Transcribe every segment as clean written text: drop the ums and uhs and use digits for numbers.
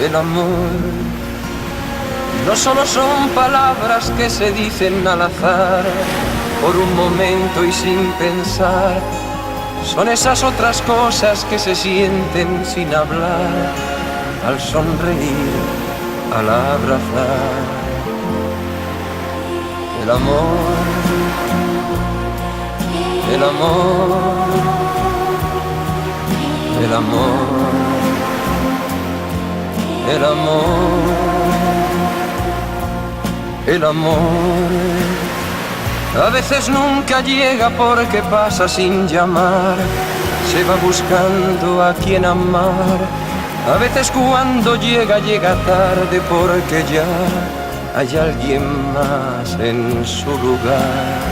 El amor no solo son palabras que se dicen al azar, por un momento y sin pensar. Son esas otras cosas que se sienten sin hablar, al sonreír, al abrazar. El amor, el amor, el amor, el amor, el amor. A veces nunca llega porque pasa sin llamar, se va buscando a quien amar. A veces cuando llega, llega tarde porque ya hay alguien más en su lugar.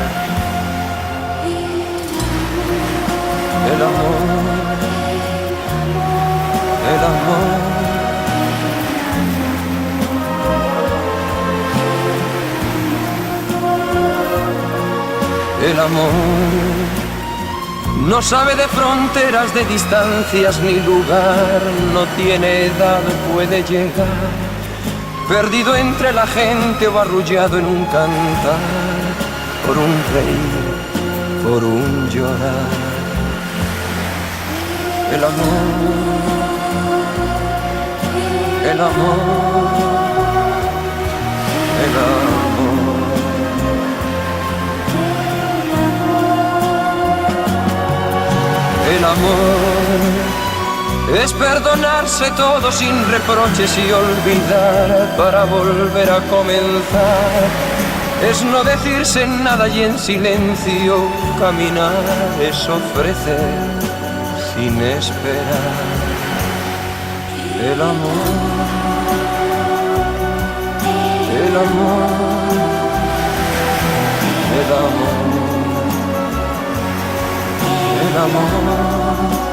El amor, el amor. El amor no sabe de fronteras, de distancias ni lugar, no tiene edad, puede llegar, perdido entre la gente o arrullado en un cantar, por un reír, por un llorar. El amor, el amor, el amor. El amor es perdonarse todo sin reproches y olvidar para volver a comenzar. Es no decirse nada y en silencio caminar. Es ofrecer sin esperar. El amor, el amor, el amor. El amor.